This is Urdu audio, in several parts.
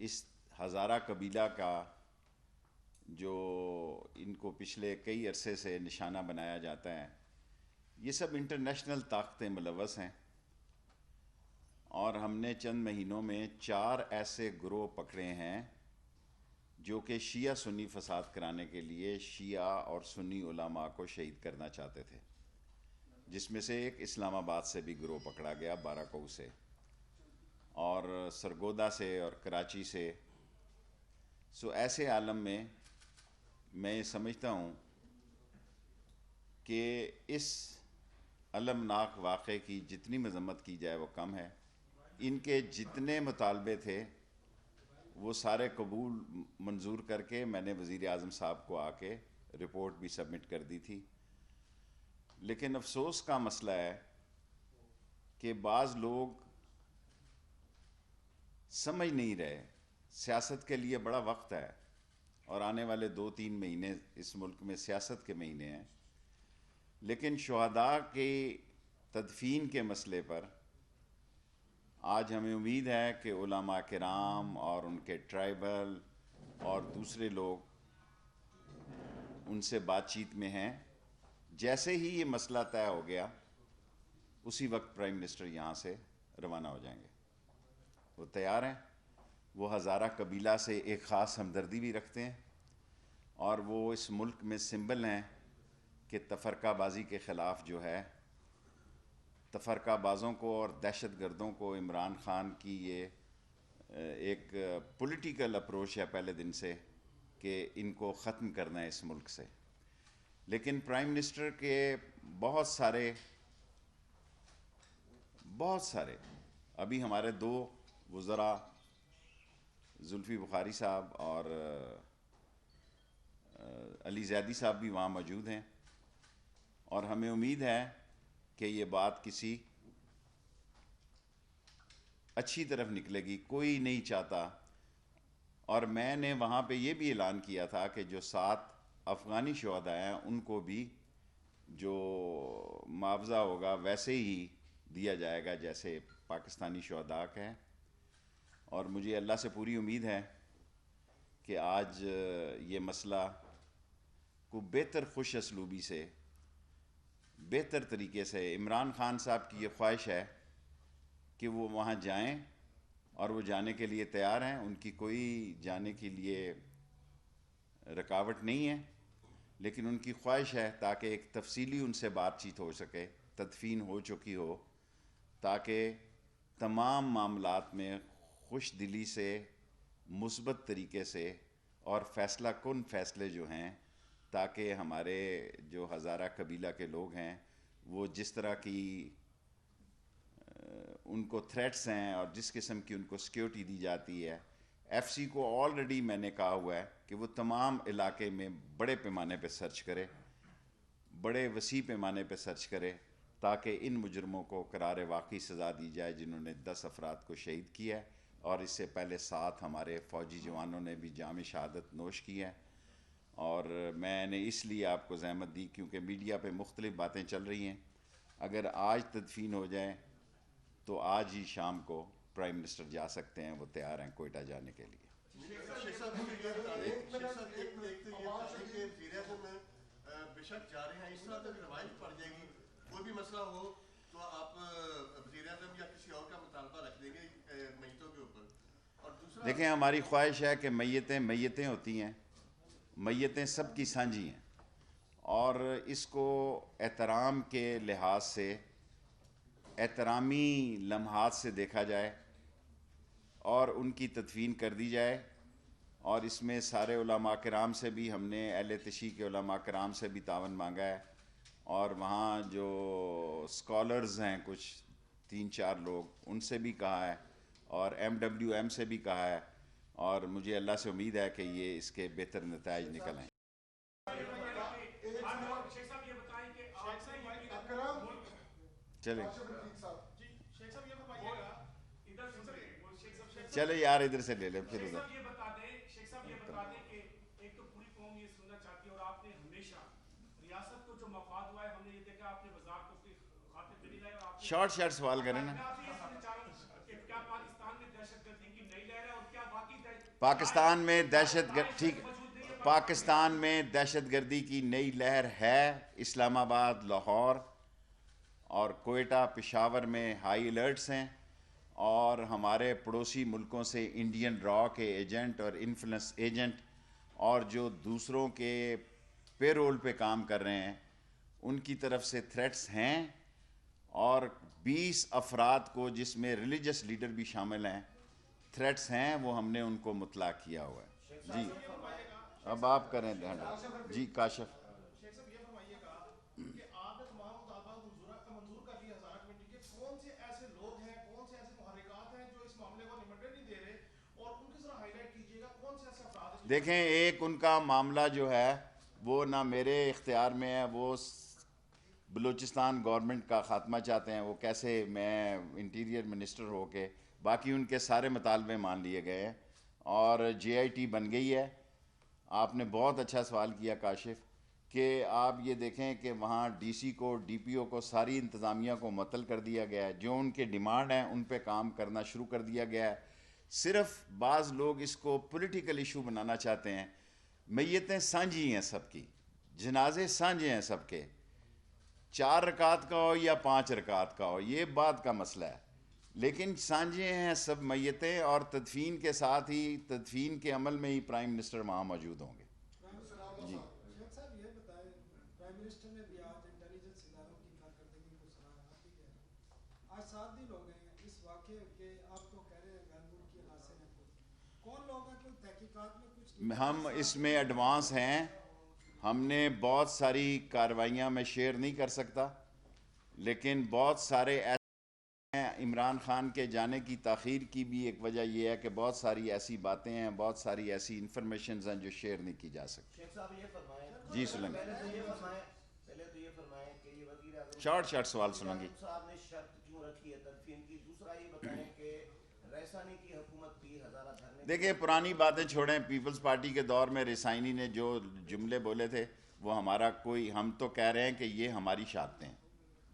اس ہزارہ قبیلہ کا جو ان کو پچھلے کئی عرصے سے نشانہ بنایا جاتا ہے، یہ سب انٹرنیشنل طاقتیں ملوث ہیں، اور ہم نے چند مہینوں میں 4 ایسے گروہ پکڑے ہیں جو کہ شیعہ سنی فساد کرانے کے لیے شیعہ اور سنی علماء کو شہید کرنا چاہتے تھے، جس میں سے ایک اسلام آباد سے بھی گروہ پکڑا گیا، باراکو سے، اور سرگودا سے اور کراچی سے۔ ایسے عالم میں میں یہ سمجھتا ہوں کہ اس المناک واقعے کی جتنی مذمت کی جائے وہ کم ہے۔ ان کے جتنے مطالبے تھے وہ سارے قبول منظور کر کے میں نے وزیر اعظم صاحب کو آ کے رپورٹ بھی سبمٹ کر دی تھی، لیکن افسوس کا مسئلہ ہے کہ بعض لوگ سمجھ نہیں رہے۔ سیاست کے لیے بڑا وقت ہے، اور آنے والے 2-3 مہینے اس ملک میں سیاست کے مہینے ہیں، لیکن شہداء کی تدفین کے مسئلے پر آج ہمیں امید ہے کہ علماء کرام اور ان کے ٹرائبل اور دوسرے لوگ ان سے بات چیت میں ہیں۔ جیسے ہی یہ مسئلہ طے ہو گیا، اسی وقت پرائم منسٹر یہاں سے روانہ ہو جائیں گے۔ وہ تیار ہیں، وہ ہزارہ قبیلہ سے ایک خاص ہمدردی بھی رکھتے ہیں، اور وہ اس ملک میں سمبل ہیں کہ تفرقہ بازی کے خلاف جو ہے، تفرقہ بازوں کو اور دہشت گردوں کو عمران خان کی یہ ایک پولیٹیکل اپروچ ہے پہلے دن سے کہ ان کو ختم کرنا ہے اس ملک سے۔ لیکن پرائم منسٹر کے بہت سارے ابھی ہمارے 2 وزراء زلفی بخاری صاحب اور علی زیدی صاحب بھی وہاں موجود ہیں، اور ہمیں امید ہے کہ یہ بات کسی اچھی طرف نکلے گی۔ کوئی نہیں چاہتا، اور میں نے وہاں پہ یہ بھی اعلان کیا تھا کہ جو 7 افغانی شہداء ہیں ان کو بھی جو معاوضہ ہوگا ویسے ہی دیا جائے گا جیسے پاکستانی شہداء کا ہے، اور مجھے اللہ سے پوری امید ہے کہ آج یہ مسئلہ کو بہتر خوش اسلوبی سے، بہتر طریقے سے، عمران خان صاحب کی یہ خواہش ہے کہ وہ وہاں جائیں، اور وہ جانے کے لیے تیار ہیں، ان کی کوئی جانے کے لیے رکاوٹ نہیں ہے، لیکن ان کی خواہش ہے تاکہ ایک تفصیلی ان سے بات چیت ہو سکے، تدفین ہو چکی ہو، تاکہ تمام معاملات میں خوش دلی سے، مثبت طریقے سے اور فیصلہ کن فیصلے جو ہیں، تاکہ ہمارے جو ہزارہ قبیلہ کے لوگ ہیں وہ جس طرح کی ان کو تھریٹس ہیں اور جس قسم کی ان کو سیکیورٹی دی جاتی ہے، ایف سی کو آلریڈی میں نے کہا ہوا ہے کہ وہ تمام علاقے میں بڑے پیمانے پہ سرچ کرے، بڑے وسیع پیمانے پہ سرچ کرے، تاکہ ان مجرموں کو قرار واقعی سزا دی جائے جنہوں نے 10 افراد کو شہید کیا ہے، اور اس سے پہلے 7 ہمارے فوجی جوانوں نے بھی جام شہادت نوش کی ہے۔ اور میں نے اس لیے آپ کو زحمت دی کیونکہ میڈیا پہ مختلف باتیں چل رہی ہیں۔ اگر آج تدفین ہو جائے تو آج ہی شام کو پرائم منسٹر جا سکتے ہیں، وہ تیار ہیں کوئٹہ جانے کے لیے۔ بے شک جا رہے ہیں، اس طرح سے روایت پڑ جائے گی، کوئی بھی مسئلہ ہو تو آپ وزیر اعظم یا کسی اور کا مطالبہ رکھ دیں گے میتوں کے اوپر۔ اور دوسرا دیکھیں، ہماری خواہش ہے کہ میتیں ہوتی ہیں، میتیں سب کی سانجھی ہیں، اور اس کو احترام کے لحاظ سے، احترامی لمحات سے دیکھا جائے اور ان کی تدفین کر دی جائے، اور اس میں سارے علماء کرام سے بھی ہم نے، اہل تشیع کے علماء کرام سے بھی تعاون مانگا ہے، اور وہاں جو اسکالرز ہیں کچھ 3-4 لوگ، ان سے بھی کہا ہے، اور MWM سے بھی کہا ہے، اور مجھے اللہ سے امید ہے کہ یہ اس کے بہتر نتائج نکل آئیں۔ چلیں چلے یار ادھر سے لے لیں پھر ادھر۔ شارٹ سوال کریں نا۔ پاکستان میں پاکستان میں دہشت گردی کی نئی لہر ہے. اسلام آباد، لاہور اور کوئٹہ، پشاور میں ہائی الرٹس ہیں، اور ہمارے پڑوسی ملکوں سے انڈین را کے ایجنٹ اور انفلوئنس ایجنٹ اور جو دوسروں کے پے رول پہ کام کر رہے ہیں ان کی طرف سے تھریٹس ہیں، اور 20 افراد کو جس میں ریلیجس لیڈر بھی شامل ہیں تھریٹس ہیں، وہ ہم نے ان کو مطلع کیا ہوا ہے. جی اب آپ کریں جی کاشف. شیخ صاحب یہ فرمائیے گا کہ آپ نے تمام مطالبات منظور کر لیے ہزارہ کمیٹی کے، کون سے ایسے لوگ ہیں، کون سے ایسے محرکات ہیں جو اس معاملے کو نمٹنے نہیں دے رہے، اور ان کی ذرا ہائی لائٹ کیجیے گا کون سے ایسے افراد ہیں؟ دیکھیں، ایک ان کا معاملہ جو ہے وہ نہ میرے اختیار میں ہے، وہ بلوچستان گورنمنٹ کا خاتمہ چاہتے ہیں. وہ کیسے میں انٹیریئر منسٹر ہو کے، باقی ان کے سارے مطالبے مان لیے گئے ہیں اور جے آئی ٹی بن گئی ہے. آپ نے بہت اچھا سوال کیا کاشف، کہ آپ یہ دیکھیں کہ وہاں ڈی سی کو، ڈی پی او کو، ساری انتظامیہ کو معطل کر دیا گیا ہے. جو ان کے ڈیمانڈ ہیں ان پہ کام کرنا شروع کر دیا گیا ہے. صرف بعض لوگ اس کو پولیٹیکل ایشو بنانا چاہتے ہیں. میتیں سانجھی ہیں سب کی، جنازے سانجھے ہیں سب کے، 4 رکعت کا ہو یا 5 رکعت کا ہو، یہ بات کا مسئلہ ہے، لیکن سانجھے ہیں سب میتیں. اور تدفین کے ساتھ ہی، تدفین کے عمل میں ہی پرائم منسٹر وہاں موجود ہوں گے. جی شیخ صاحب یہ بتائیں، پرائم منسٹر نے بھی آج انٹیلیجنس اداروں کی کارکردگی کو سراہا، آپ بھی کہہ رہے ہیں. آج 7 دن ہو گئے ہیں اس واقعے کے، آپ تو کہہ رہے ہیں غیر ملکی عناصر ہیں، کون لوگ ہیں؟ کوئی تحقیقات میں کچھ ہم اس میں ایڈوانس ہیں. ہم نے بہت ساری کارروائیاں میں شیئر نہیں کر سکتا، لیکن بہت سارے ایسے ہیں. عمران خان کے جانے کی تاخیر کی بھی ایک وجہ یہ ہے کہ بہت ساری ایسی باتیں ہیں، بہت ساری ایسی انفارمیشنز ہیں جو شیئر نہیں کی جا سکتی. شیخ صاحب یہ فرمائیں، جی سلیم، پہلے تو یہ فرمائیں کہ یہ وزیر اعظم شارٹ سوال سنیں گے. صاحب نے شرط کیوں رکھی ہے تدفین کی؟ دوسرا یہ بتائیں کہ ریسانی کی حکومت بھی ہزارہ دھرنے. دیکھیں، پرانی باتیں چھوڑیں. پیپلز پارٹی کے دور میں ریسائنی نے جو جملے بولے تھے وہ ہمارا کوئی، ہم تو کہہ رہے ہیں کہ یہ ہماری شرطیں ہیں.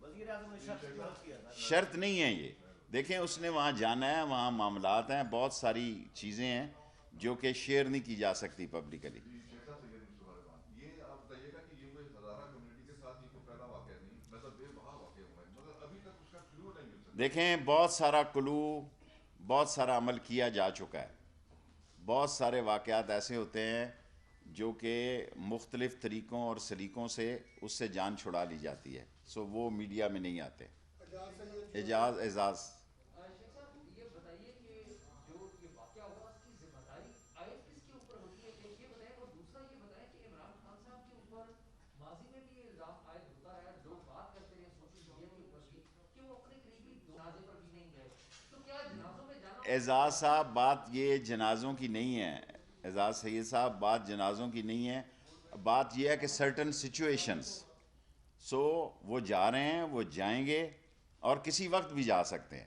وزیر اعظم نے شرط کیوں رکھی ہے؟ شرط نہیں ہے یہ. دیکھیں، اس نے وہاں جانا ہے، وہاں معاملات ہیں، بہت ساری چیزیں ہیں جو کہ شیئر نہیں کی جا سکتی پبلکلی. یہ آپ بتائیے گا کہ یہ کوئی ہزارہ کمیونٹی کے ساتھ یہ کوئی پہلا واقعہ نہیں، مطلب یہ وہاں واقع ہوا ہے، مگر ابھی تک اس کا کلو نہیں مل سکتا. دیکھیں، بہت سارا کلو، بہت سارا عمل کیا جا چکا ہے. بہت سارے واقعات ایسے ہوتے ہیں جو کہ مختلف طریقوں اور سلیقوں سے اس سے جان چھڑا لی جاتی ہے. سو وہ میڈیا میں نہیں آتے. اعزاز شیخ صاحب یہ بتائیے کہ جو یہ واقعہ ہوا اس کی ذمہ داری عائد کس کے اوپر ہوتی ہے؟ ایک یہ بتائیں، اور دوسرا یہ بتائیں کہ عمران خان صاحب کے اوپر ماضی میں بھی یہ الزام عائد ہوتا رہا، لوگ بات کرتے رہے سوشل میڈیا کے اوپر بھی کہ وہ اپنے قریبی جنازے پر بھی نہیں گئے. تو کیا جنازوں میں جانا؟ اعزاز صاحب، بات یہ جنازوں کی نہیں ہے. اعزاز سید صاحب، بات جنازوں کی نہیں ہے. بات یہ ہے کہ سرٹن سچویشنز، سو وہ جا رہے ہیں، وہ جائیں گے اور کسی وقت بھی جا سکتے ہیں.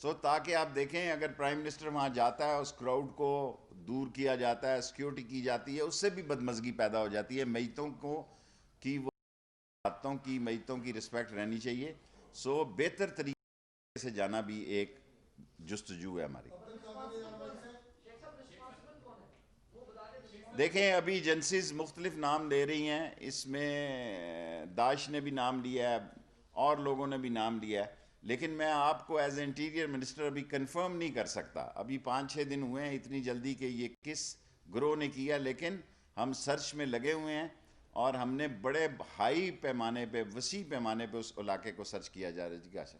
سو تاکہ آپ دیکھیں، اگر پرائم منسٹر وہاں جاتا ہے، اس کراؤڈ کو دور کیا جاتا ہے، سیکیورٹی کی جاتی ہے، اس سے بھی بدمزگی پیدا ہو جاتی ہے. میتوں کو کی، وہ باتوں کی، میتوں کی رسپیکٹ رہنی چاہیے. سو بہتر طریقے سے جانا بھی ایک جستجو ہے ہماری. دیکھیں، ابھی ایجنسیز مختلف نام لے رہی ہیں. اس میں داعش نے بھی نام لیا ہے اور لوگوں نے بھی نام لیا ہے، لیکن میں آپ کو ایز انٹیریئر منسٹر ابھی کنفرم نہیں کر سکتا. ابھی 5-6 دن ہوئے ہیں اتنی جلدی کہ یہ کس گروہ نے کیا، لیکن ہم سرچ میں لگے ہوئے ہیں اور ہم نے بڑے ہائی پیمانے پہ، وسیع پیمانے پہ اس علاقے کو سرچ کیا جا رہا ہے. جی کیا سر؟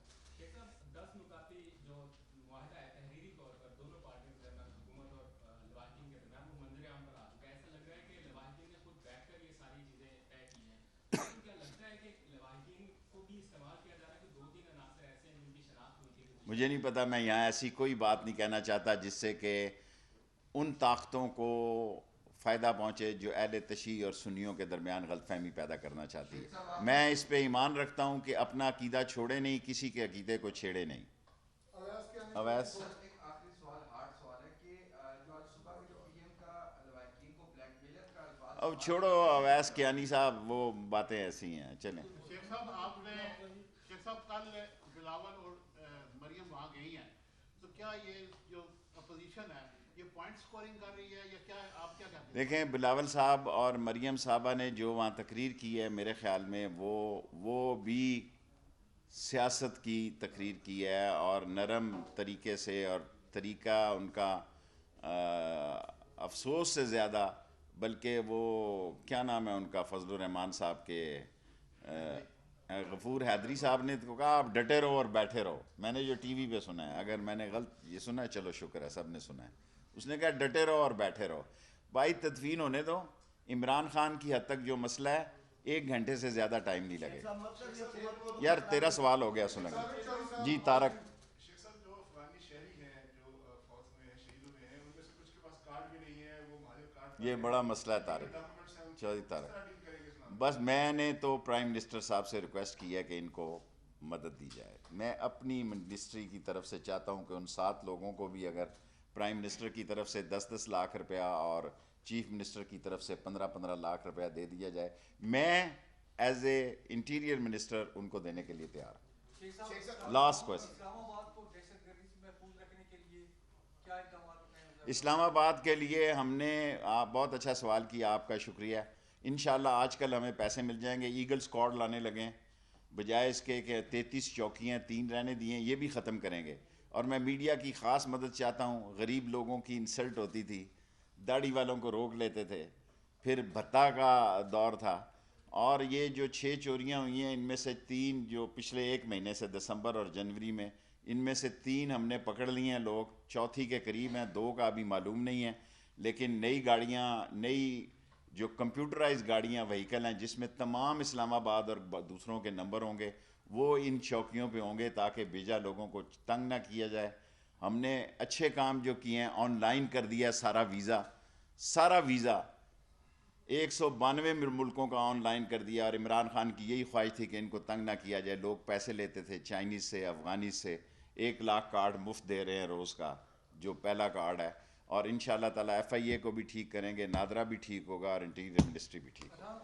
10 نکاتی جو معاہدہ ہے تحریری طور پر دونوں پارٹیوں کے درمیان، حکومت اور لواحقین کے درمیان، وہ منظر عام پر آ چکا ہے. ایسا لگ رہا ہے کہ لواحقین نے خود بیٹھ کر یہ ساری چیزیں طے کی ہیں. لیکن کیا لگتا ہے کہ لواحقین کو بھی استعمال کیا جا رہا ہے کہ 2-3 عناصر ایسے ہیں جن کی شناخت ہوئی تھی؟ مجھے نہیں پتا، میں یہاں ایسی کوئی بات نہیں کہنا چاہتا جس سے کہ ان طاقتوں کو فائدہ پہنچے جو اہل تشیع اور سنیوں کے درمیان غلط فہمی پیدا کرنا چاہتی ہے. میں اس پہ ایمان رکھتا ہوں کہ اپنا عقیدہ چھوڑے نہیں، کسی کے عقیدے کو چھیڑے نہیں. اویس ایک آخری سوال، ہارڈ سوال ہے کہ جو آج صبح میں جو پی ایم کا لواحقین کو بلیک میلر کا الفاظ، اب چھوڑو اویس کیانی صاحب، وہ باتیں ایسی ہیں. چلیں. شیخ صاحب، آپ نے شیخ صاحب کل بلاول اور مریم وہاں گئی ہیں، تو کیا یہ جو اپوزیشن ہے یہ پوائنٹ سکورنگ کر رہی ہے یا کیا آپ کیا کہتے ہیں؟ دیکھیں بلاول صاحب اور مریم صاحبہ نے جو وہاں تقریر کی ہے میرے خیال میں وہ بھی سیاست کی تقریر کی ہے اور نرم طریقے سے، اور طریقہ ان کا افسوس سے زیادہ، بلکہ وہ کیا نام ہے ان کا، فضل الرحمان صاحب کے غفور حیدری صاحب نے تو کہا آپ ڈٹے رہو اور بیٹھے رہو. میں نے جو ٹی وی پہ سنا ہے، اگر میں نے غلط یہ سنا ہے چلو شکر ہے سب نے سنا ہے، اس نے کہا ڈٹے رہو اور بیٹھے رہو. بھائی تدفین ہونے دو. عمران خان کی حد تک جو مسئلہ ہے 1 گھنٹے سے زیادہ ٹائم نہیں لگے. یار تیرا سوال ہو گیا سنیں گے. جی طارق. شیخ صاحب جو افغانی شہری ہیں جو فوج میں شہید ہوئے ہیں ان میں سے کچھ کے پاس کارڈ بھی نہیں ہے، وہ مہاجر کارڈ یہ بڑا مسئلہ ہے طارق. چودھری طارق، بس میں نے تو پرائم منسٹر صاحب سے ریکویسٹ کی ہے کہ ان کو مدد دی جائے. میں اپنی منسٹری کی طرف سے چاہتا ہوں کہ ان 7 لوگوں کو بھی اگر پرائم منسٹر کی طرف سے 10-10 لاکھ روپیہ اور چیف منسٹر کی طرف سے 15-15 لاکھ روپیہ دے دیا جائے، میں ایز اے انٹیریئر منسٹر ان کو دینے کے لیے تیار ہوں. Last question. اسلام آباد کو دہشت گردی سے محفوظ رکھنے کے لیے کیا اقدامات اٹھائے ہیں؟ اسلام آباد کے لیے ہم نے بہت اچھا سوال کیا، آپ کا شکریہ. انشاءاللہ آج کل ہمیں پیسے مل جائیں گے. ایگل اسکواڈ لانے لگیں، بجائے اس کے کہ 33 چوکیاں 3 رہنے دیے، یہ بھی ختم کریں گے. اور میں میڈیا کی خاص مدد چاہتا ہوں. غریب لوگوں کی انسلٹ ہوتی تھی، داڑھی والوں کو روک لیتے تھے، پھر بھتہ کا دور تھا. اور یہ جو 6 چوریاں ہوئی ہیں ان میں سے 3 جو پچھلے 1 مہینے سے دسمبر اور جنوری میں، ان میں سے 3 ہم نے پکڑ لی ہیں لوگ، چوتھی کے قریب ہیں، 2 کا ابھی معلوم نہیں ہے. لیکن نئی گاڑیاں، نئی جو کمپیوٹرائز گاڑیاں وہیکل ہیں جس میں تمام اسلام آباد اور دوسروں کے نمبر ہوں گے، وہ ان چوکیوں پہ ہوں گے تاکہ بیجا لوگوں کو تنگ نہ کیا جائے. ہم نے اچھے کام جو کیے ہیں، آن لائن کر دیا سارا ویزا 192 ملکوں کا آن لائن کر دیا. اور عمران خان کی یہی خواہش تھی کہ ان کو تنگ نہ کیا جائے. لوگ پیسے لیتے تھے چائنیز سے، افغانی سے. 1 لاکھ کارڈ مفت دے رہے ہیں روز کا، جو پہلا کارڈ ہے. اور انشاءاللہ تعالی FIA کو بھی ٹھیک کریں گے، نادرا بھی ٹھیک ہوگا اور انٹیریئر منسٹری بھی ٹھیک ہوگا.